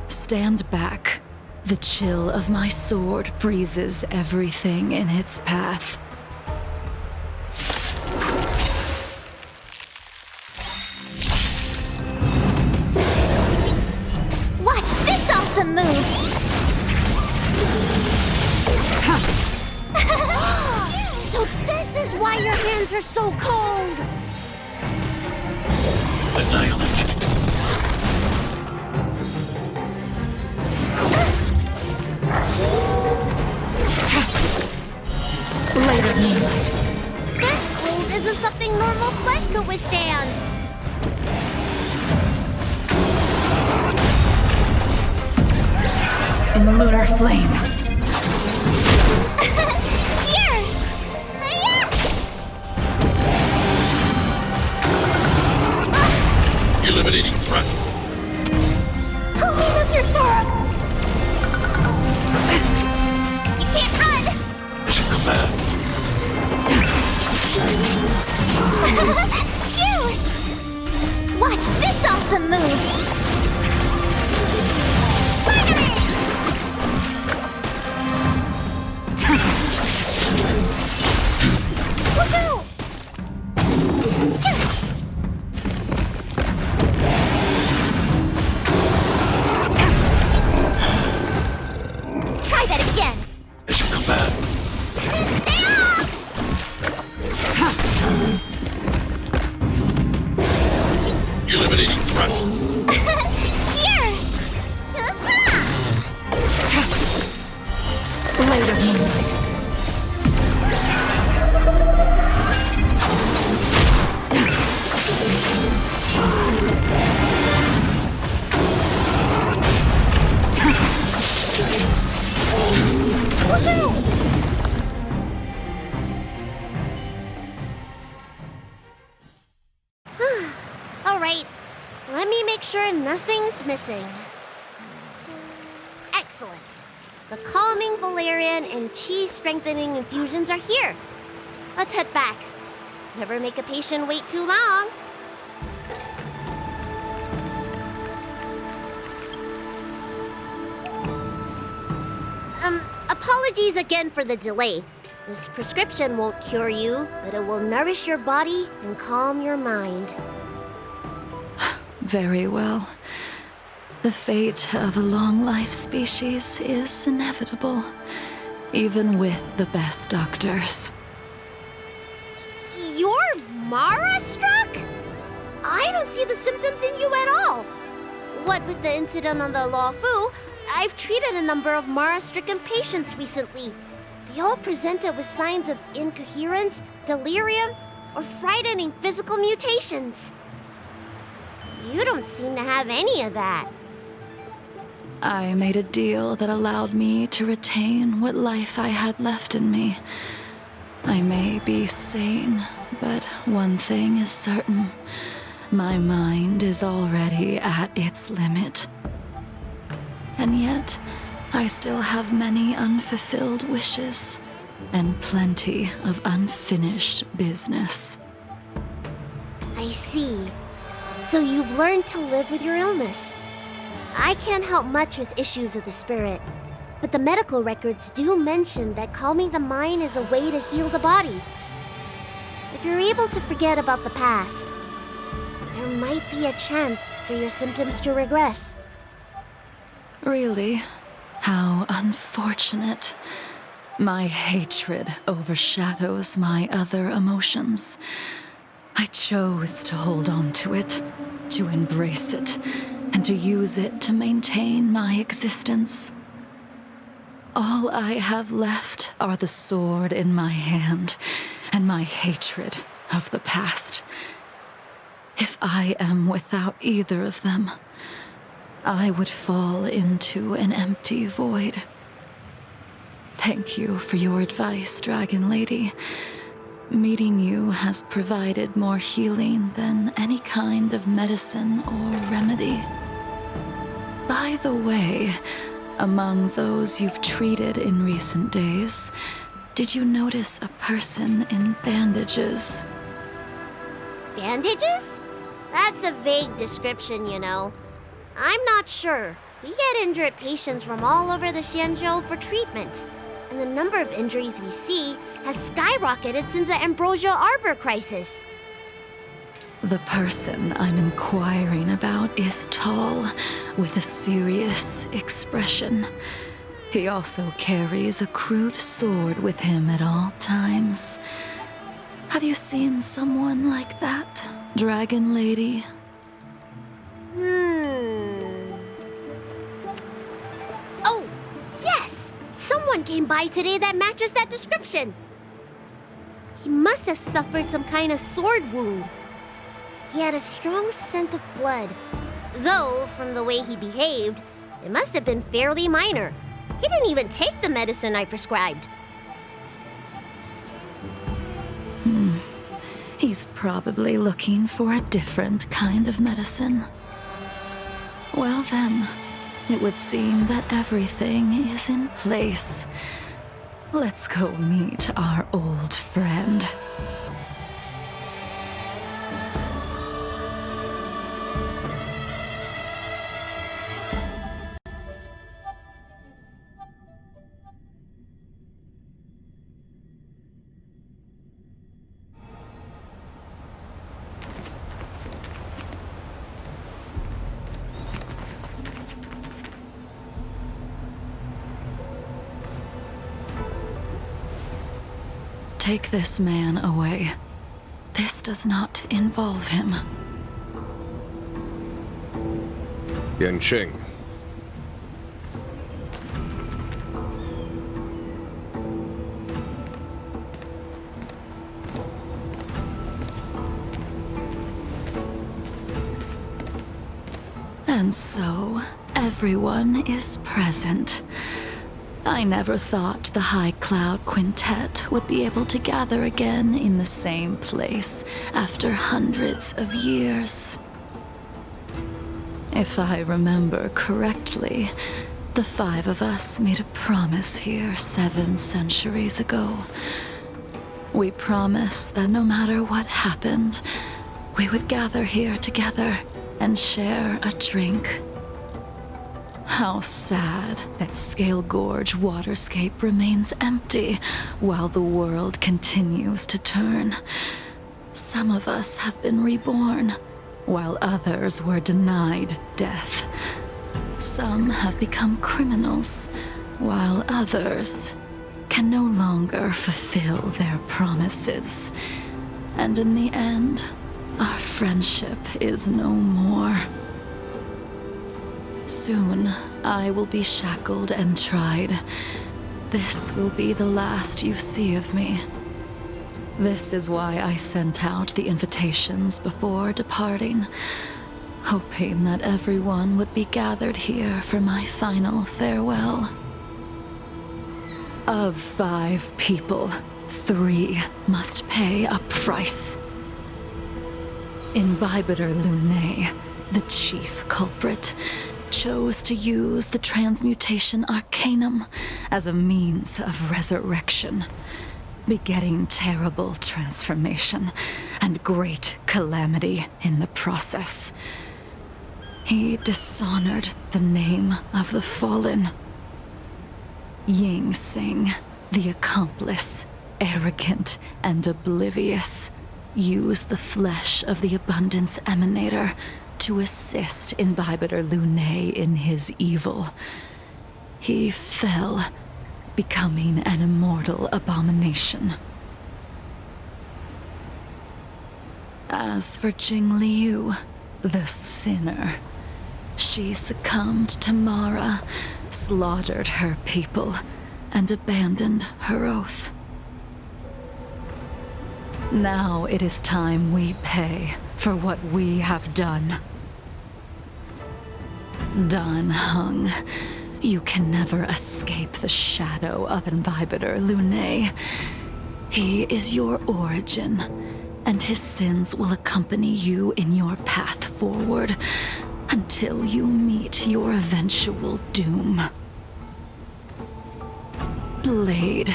Speaker 2: Stand back. The chill of my sword freezes everything in its path.
Speaker 10: Watch this awesome move! So this is why your hands are so cold!
Speaker 8: Annihilate.
Speaker 2: Later moonlight.
Speaker 10: This cold isn't something normal flesh could withstand!
Speaker 2: In the lunar flame.
Speaker 10: Here! Hiya!
Speaker 8: Eliminating threat.
Speaker 10: Holiness, your sword! You can't run!
Speaker 8: Mission command.
Speaker 10: Cute! Watch this awesome move! Woohoo! Try that again!
Speaker 8: Mission command.
Speaker 10: Stay off!
Speaker 2: Blade of Moonlight.
Speaker 10: All right, let me make sure nothing's missing. Excellent. The calming valerian and chi strengthening infusions are here. Let's head back. Never make a patient wait too long. Apologies again for the delay. This prescription won't cure you, but it will nourish your body and calm your mind.
Speaker 2: Very well. The fate of a long-life species is inevitable, even with the best doctors.
Speaker 10: You're Mara-struck? I don't see the symptoms in you at all. What with the incident on the Law Fu, I've treated a number of Mara-stricken patients recently. They all presented with signs of incoherence, delirium, or frightening physical mutations. You don't seem to have any of that.
Speaker 2: I made a deal that allowed me to retain what life I had left in me. I may be sane, but one thing is certain. My mind is already at its limit. And yet, I still have many unfulfilled wishes, and plenty of unfinished business.
Speaker 10: I see. So you've learned to live with your illness. I can't help much with issues of the spirit, but the medical records do mention that calming the mind is a way to heal the body. If you're able to forget about the past, there might be a chance for your symptoms to regress.
Speaker 2: Really? How unfortunate. My hatred overshadows my other emotions. I chose to hold on to it, to embrace it, and to use it to maintain my existence. All I have left are the sword in my hand and my hatred of the past. If I am without either of them, I would fall into an empty void. Thank you for your advice, Dragon Lady. Meeting you has provided more healing than any kind of medicine or remedy. By the way, among those you've treated in recent days, did you notice a person in bandages?
Speaker 10: Bandages? That's a vague description, you know. I'm not sure. We get injured patients from all over the Xianzhou for treatment, and the number of injuries we see has skyrocketed since the Ambrosia Arbor crisis.
Speaker 2: The person I'm inquiring about is tall, with a serious expression. He also carries a crude sword with him at all times. Have you seen someone like that, Dragon Lady?
Speaker 10: Oh, yes! Someone came by today that matches that description. He must have suffered some kind of sword wound. He had a strong scent of blood, though from the way he behaved, it must have been fairly minor. He didn't even take the medicine I prescribed.
Speaker 2: He's probably looking for a different kind of medicine. Well then, it would seem that everything is in place. Let's go meet our old friend. Take this man away. This does not involve him.
Speaker 6: Yanqing.
Speaker 2: And so, everyone is present. I never thought the High Cloud Quintet would be able to gather again in the same place after hundreds of years. If I remember correctly, the 5 of us made a promise here 7 centuries ago. We promised that no matter what happened, we would gather here together and share a drink. How sad that Scale Gorge waterscape remains empty while the world continues to turn. Some of us have been reborn, while others were denied death. Some have become criminals, while others can no longer fulfill their promises. And in the end, our friendship is no more. Soon, I will be shackled and tried. This will be the last you see of me. This is why I sent out the invitations before departing, hoping that everyone would be gathered here for my final farewell. Of 5 people, 3 must pay a price. Imbibitor Lunae, the chief culprit, chose to use the transmutation arcanum as a means of resurrection, begetting terrible transformation and great calamity in the process. He dishonored the name of the fallen. Ying Sing, the accomplice, arrogant and oblivious, used the flesh of the Abundance Emanator to assist Imbibitor Lunae in his evil. He fell, becoming an immortal abomination. As for Jing Liu, the sinner, she succumbed to Mara, slaughtered her people, and abandoned her oath. Now it is time we pay for what we have done. Dan Heng, you can never escape the shadow of Imbibitor Lunae. He is your origin, and his sins will accompany you in your path forward until you meet your eventual doom. Blade,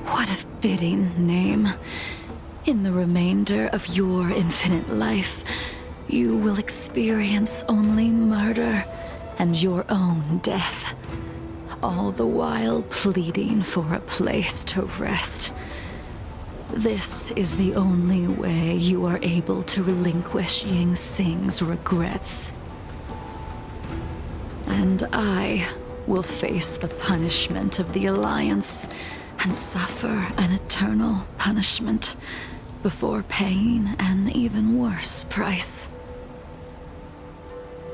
Speaker 2: what a fitting name. In the remainder of your infinite life, you will experience only murder and your own death, all the while pleading for a place to rest. This is the only way you are able to relinquish Ying Sing's regrets. And I will face the punishment of the Alliance and suffer an eternal punishment before paying an even worse price.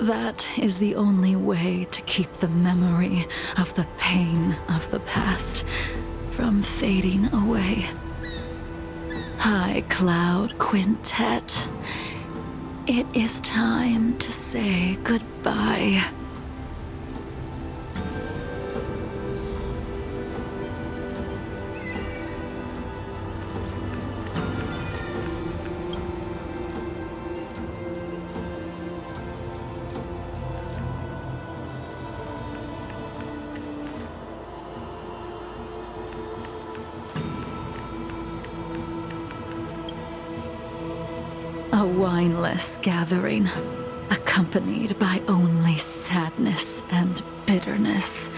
Speaker 2: That is the only way to keep the memory of the pain of the past from fading away. High Cloud Quintet, it is time to say goodbye. A wineless gathering, accompanied by only sadness and bitterness.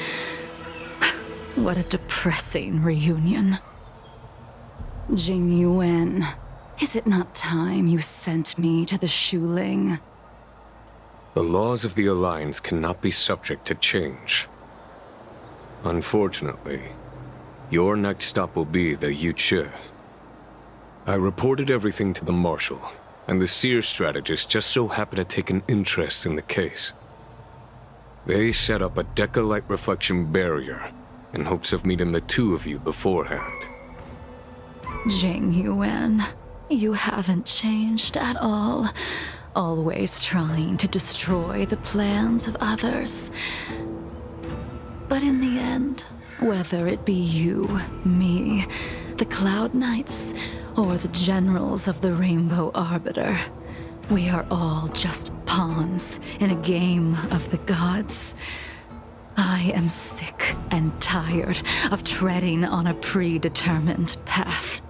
Speaker 2: What a depressing reunion. Jing Yuan, is it not time you sent me to the Shuling?
Speaker 6: The laws of the Alliance cannot be subject to change. Unfortunately, your next stop will be the Yuchi. I reported everything to the Marshal, and the Seer strategist just so happened to take an interest in the case. They set up a Deca-light reflection barrier in hopes of meeting the 2 of you beforehand.
Speaker 2: Jing Yuan, you haven't changed at all. always trying to destroy the plans of others. But in the end, whether it be you, me, the Cloud Knights, or the generals of the Rainbow Arbiter, we are all just pawns in a game of the gods. I am sick and tired of treading on a predetermined path.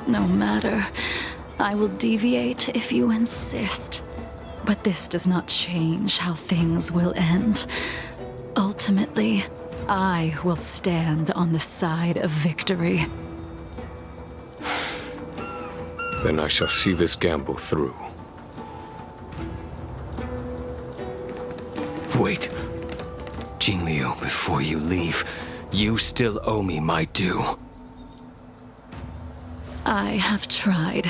Speaker 2: No matter, I will deviate if you insist. But this does not change how things will end. Ultimately, I will stand on the side of victory.
Speaker 6: Then I shall see this gamble through.
Speaker 9: Wait. Jingliu, before you leave, you still owe me my due.
Speaker 2: I have tried.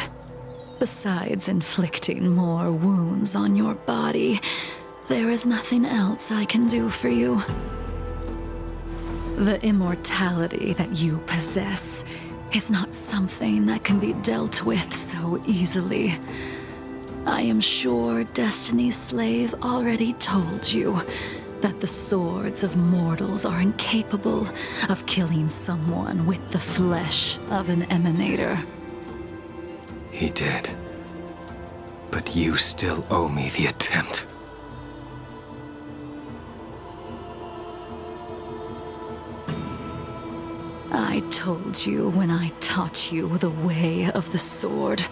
Speaker 2: Besides inflicting more wounds on your body, there is nothing else I can do for you. The immortality that you possess is not something that can be dealt with so easily. I am sure Destiny's Slave already told you that the swords of mortals are incapable of killing someone with the flesh of an emanator.
Speaker 9: He did. But you still owe me the attempt.
Speaker 2: I told you when I taught you the way of the sword.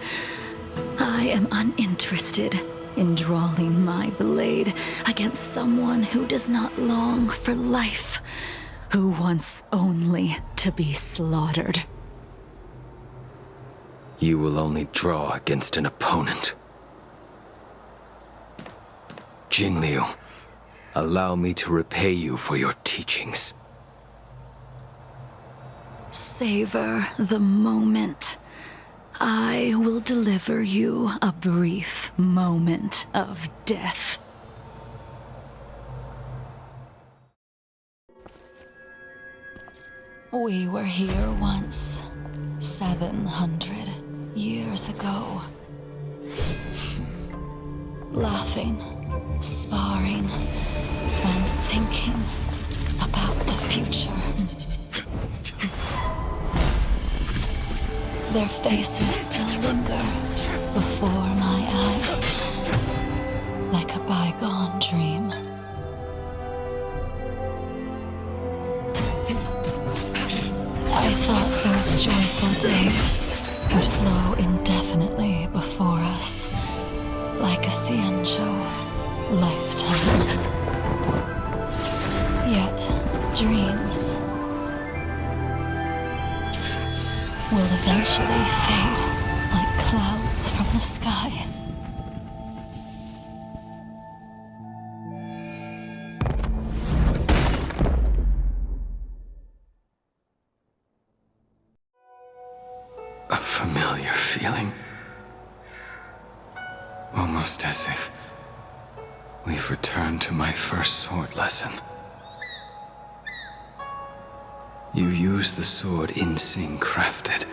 Speaker 2: I am uninterested in drawing my blade against someone who does not long for life, who wants only to be slaughtered.
Speaker 9: You will only draw against an opponent. Jingliu, allow me to repay you for your teachings.
Speaker 2: Savor the moment. I will deliver you a brief moment of death. We were here once, 700 years ago. Laughing, sparring, and thinking about the future. Their faces still linger before my eyes, like a bygone dream. I thought those joyful days would flow indefinitely before us, like a Ciancho lifetime. Yet, dreams will eventually fade like clouds from the sky.
Speaker 9: A familiar feeling. Almost as if we've returned to my first sword lesson. You used the sword Insing crafted,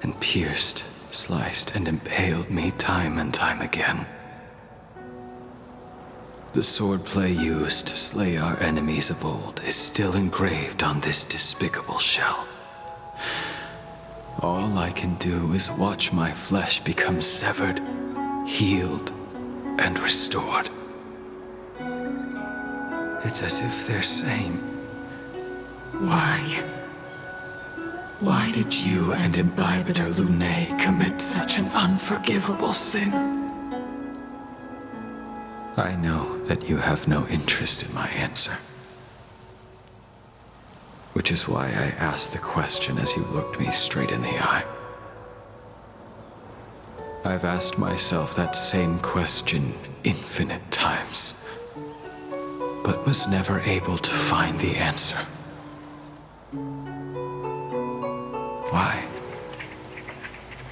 Speaker 9: and pierced, sliced, and impaled me time and time again. The swordplay used to slay our enemies of old is still engraved on this despicable shell. All I can do is watch my flesh become severed, healed, and restored. It's as if they're saying, Why did you and Imbibitor Lunae commit such an unforgivable sin? I know that you have no interest in my answer. Which is why I asked the question as you looked me straight in the eye. I've asked myself that same question infinite times, but was never able to find the answer. Why?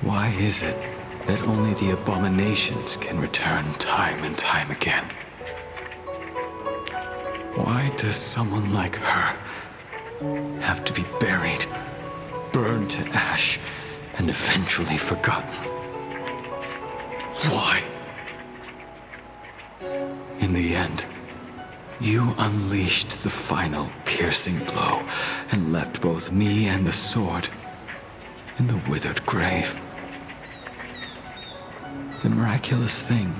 Speaker 9: Why is it that only the abominations can return time and time again? Why does someone like her have to be buried, burned to ash, and eventually forgotten?
Speaker 8: Why?
Speaker 11: In the end, you unleashed the final piercing blow and left both me and the sword in the withered grave. The miraculous thing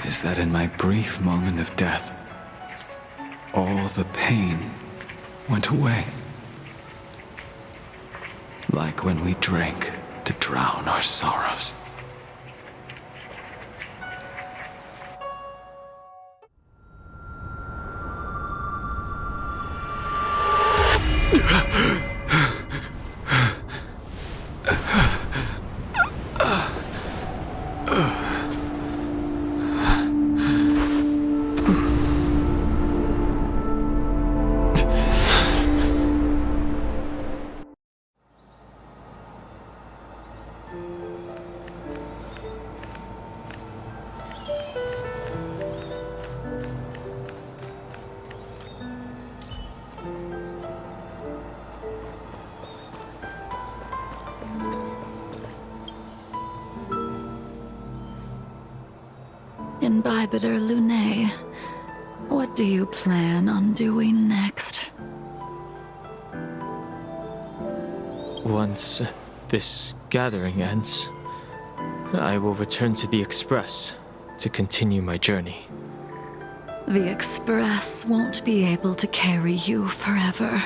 Speaker 11: is that in my brief moment of death, all the pain went away. Like when we drank to drown our sorrows.
Speaker 2: Imbibitor Lunae, what do you plan on doing next?
Speaker 1: Once this gathering ends, I will return to the Express to continue my journey.
Speaker 2: The Express won't be able to carry you forever.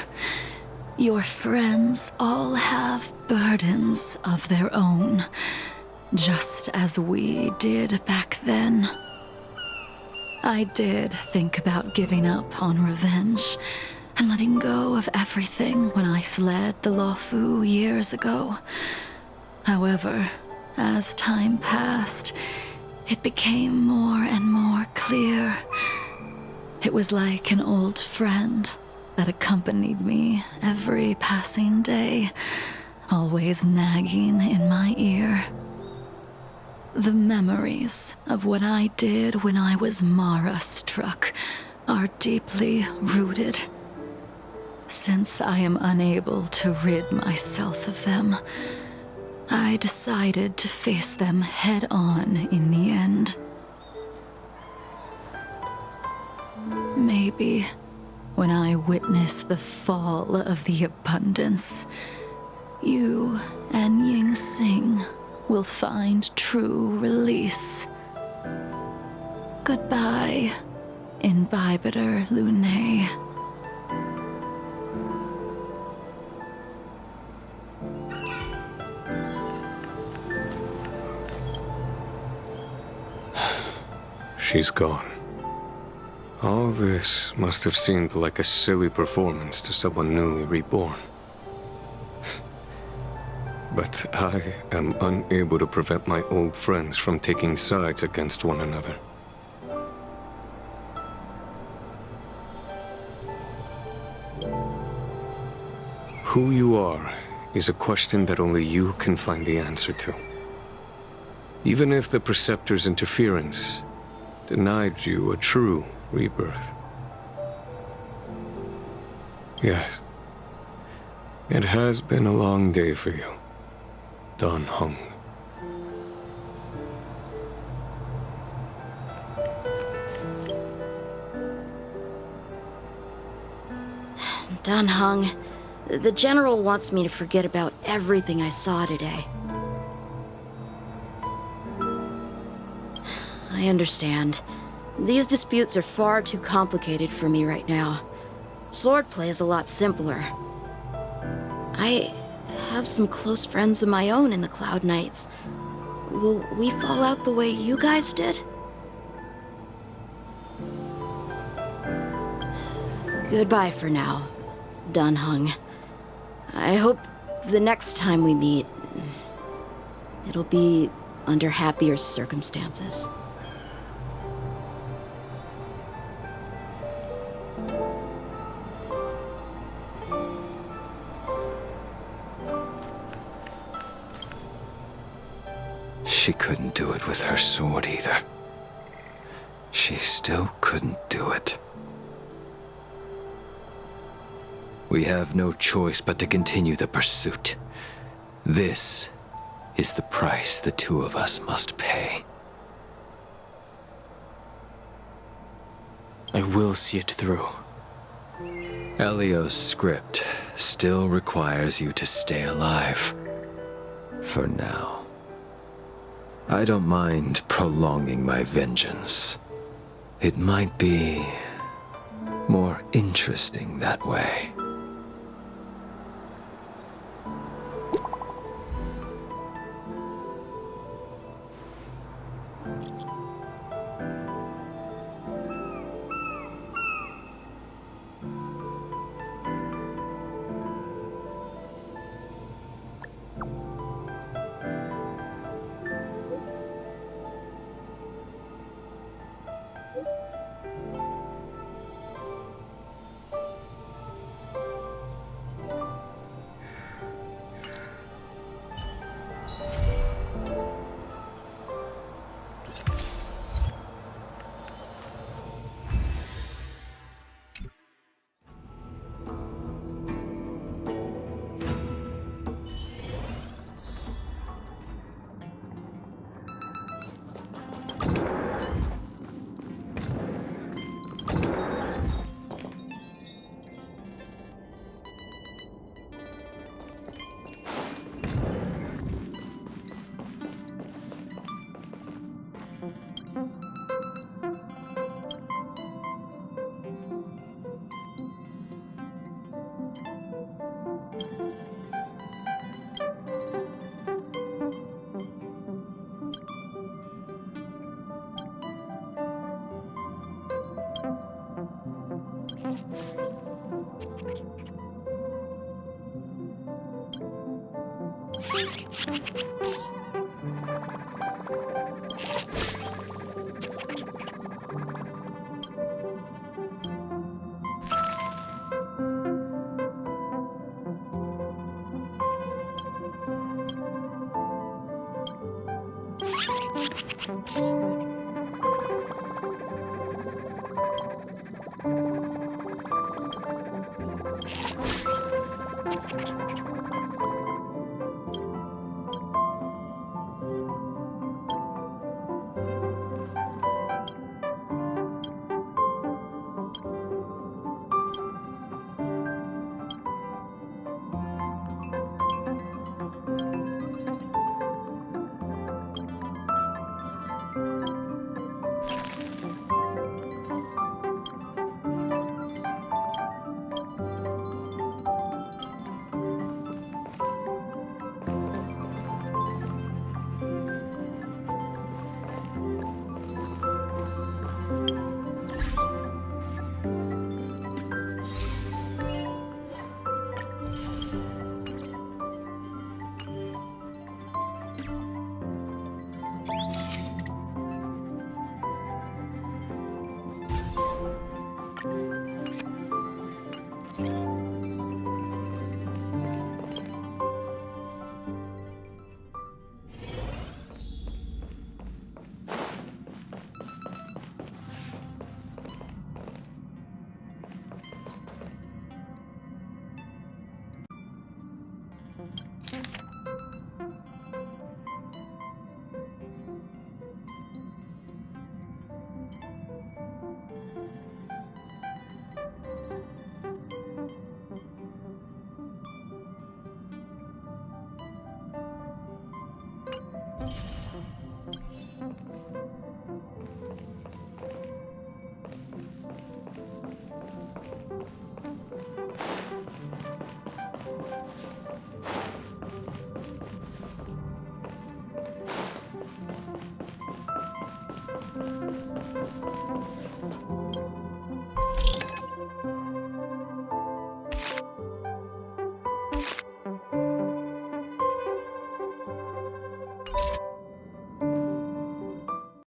Speaker 2: Your friends all have burdens of their own, just as we did back then. I did think about giving up on revenge and letting go of everything when I fled the Luofu years ago. However, as time passed, it became more and more clear. It was like an old friend that accompanied me every passing day, always nagging in my ear. The memories of what I did when I was Mara-struck are deeply rooted. Since I am unable to rid myself of them, I decided to face them head-on in the end. Maybe when I witness the fall of the abundance, you and Ying Sing will find true release. Goodbye, Imbibitor Lunae.
Speaker 6: She's gone. All this must have seemed like a silly performance to someone newly reborn. But I am unable to prevent my old friends from taking sides against one another. Who you are is a question that only you can find the answer to. Even if the Preceptor's interference denied you a true rebirth. Yes, it has been a long day for you, Dan Heng.
Speaker 3: Dan Heng, the General wants me to forget about everything I saw today. I understand. These disputes are far too complicated for me right now. Swordplay is a lot simpler. I have some close friends of my own in the Cloud Knights. Will we fall out the way you guys did? Goodbye for now, Dan Heng. I hope the next time we meet, it'll be under happier circumstances.
Speaker 11: She couldn't do it with her sword either. She still couldn't do it. We have no choice but to continue the pursuit. This
Speaker 9: is the price the two of us must pay.
Speaker 1: I will see it through.
Speaker 9: Elio's script still requires you to stay alive. For now. I don't mind prolonging my vengeance. It might be more interesting that way.